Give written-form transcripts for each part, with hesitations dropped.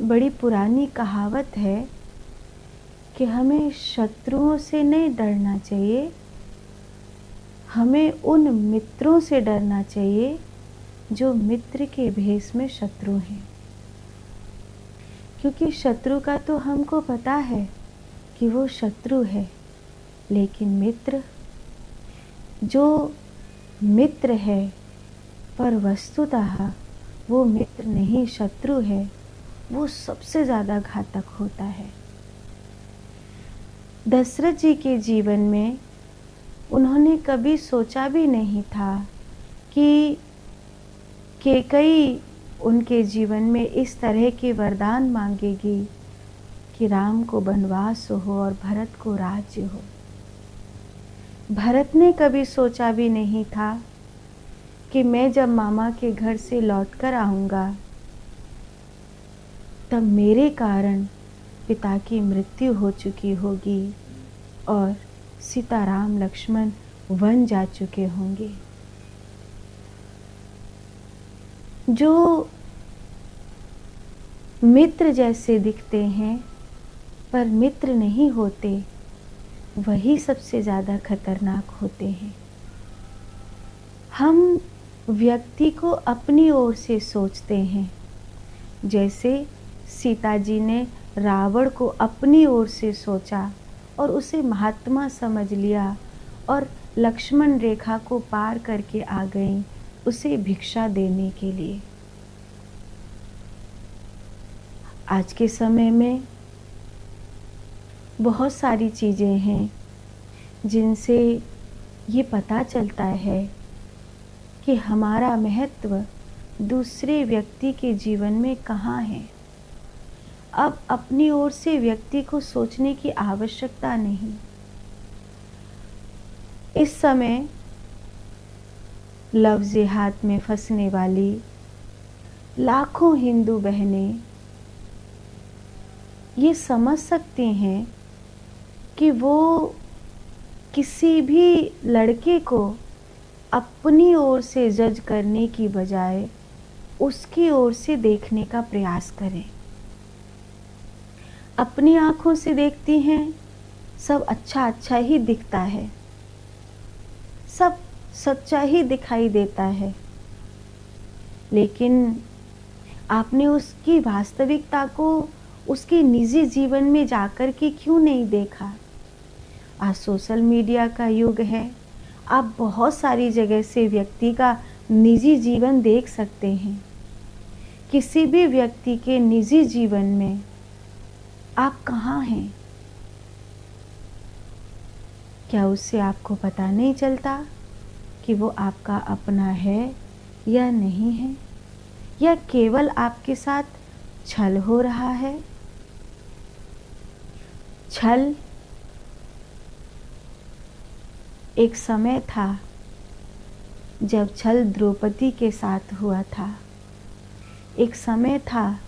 बड़ी पुरानी कहावत है कि हमें शत्रुओं से नहीं डरना चाहिए, हमें उन मित्रों से डरना चाहिए जो मित्र के भेष में शत्रु हैं। क्योंकि शत्रु का तो हमको पता है कि वो शत्रु है, लेकिन मित्र, जो मित्र है पर वस्तुतः वो मित्र नहीं शत्रु है, वो सबसे ज़्यादा घातक होता है। दशरथ जी के जीवन में उन्होंने कभी सोचा भी नहीं था कि कैकेयी उनके जीवन में इस तरह के वरदान मांगेगी कि राम को वनवास हो और भरत को राज्य हो। भरत ने कभी सोचा भी नहीं था कि मैं जब मामा के घर से लौटकर आऊँगा तब मेरे कारण पिता की मृत्यु हो चुकी होगी और सीता राम लक्ष्मण वन जा चुके होंगे। जो मित्र जैसे दिखते हैं पर मित्र नहीं होते, वही सबसे ज़्यादा खतरनाक होते हैं। हम व्यक्ति को अपनी ओर से सोचते हैं, जैसे सीता जी ने रावण को अपनी ओर से सोचा और उसे महात्मा समझ लिया और लक्ष्मण रेखा को पार करके आ गई उसे भिक्षा देने के लिए। आज के समय में बहुत सारी चीज़ें हैं जिनसे ये पता चलता है कि हमारा महत्व दूसरे व्यक्ति के जीवन में कहाँ है। अब अपनी ओर से व्यक्ति को सोचने की आवश्यकता नहीं। इस समय लव जिहाद में फंसने वाली लाखों हिंदू बहनें ये समझ सकती हैं कि वो किसी भी लड़के को अपनी ओर से जज करने की बजाय उसकी ओर से देखने का प्रयास करें। अपनी आँखों से देखती हैं, सब अच्छा अच्छा ही दिखता है, सब सच्चा ही दिखाई देता है, लेकिन आपने उसकी वास्तविकता को उसके निजी जीवन में जाकर के क्यों नहीं देखा। आज सोशल मीडिया का युग है, आप बहुत सारी जगह से व्यक्ति का निजी जीवन देख सकते हैं। किसी भी व्यक्ति के निजी जीवन में आप कहाँ हैं, क्या उससे आपको पता नहीं चलता कि वो आपका अपना है या नहीं है, या केवल आपके साथ छल हो रहा है। छल एक समय था जब छल द्रौपदी के साथ हुआ था, एक समय था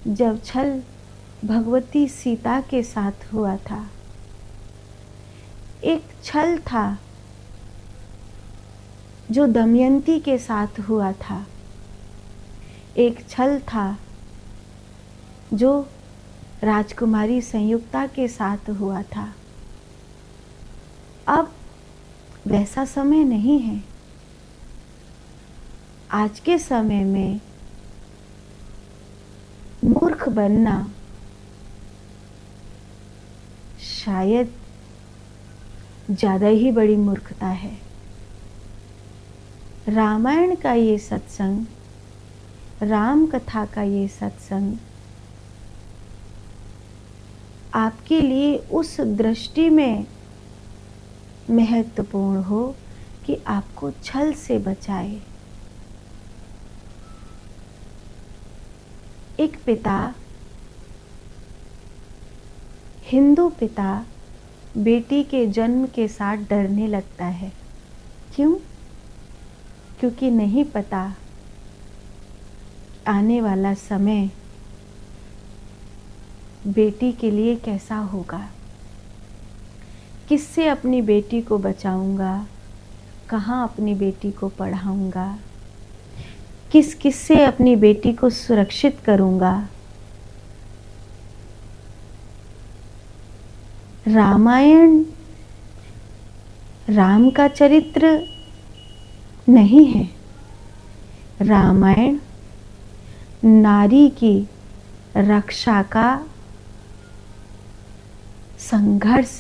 जब छल भगवती सीता के साथ हुआ था, एक छल था जो दमयंती के साथ हुआ था, एक छल था जो राजकुमारी संयुक्ता के साथ हुआ था। अब वैसा समय नहीं है। आज के समय में मूर्ख बनना शायद ज़्यादा ही बड़ी मूर्खता है। रामायण का ये सत्संग, राम कथा का ये सत्संग आपके लिए उस दृष्टि में महत्वपूर्ण हो कि आपको छल से बचाए। एक पिता, हिंदू पिता बेटी के जन्म के साथ डरने लगता है। क्यों? क्योंकि नहीं पता आने वाला समय बेटी के लिए कैसा होगा, किससे अपनी बेटी को बचाऊंगा, कहाँ अपनी बेटी को पढ़ाऊंगा, किस किस से अपनी बेटी को सुरक्षित करूंगा। रामायण राम का चरित्र नहीं है। रामायण नारी की रक्षा का संघर्ष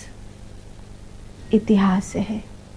इतिहास है।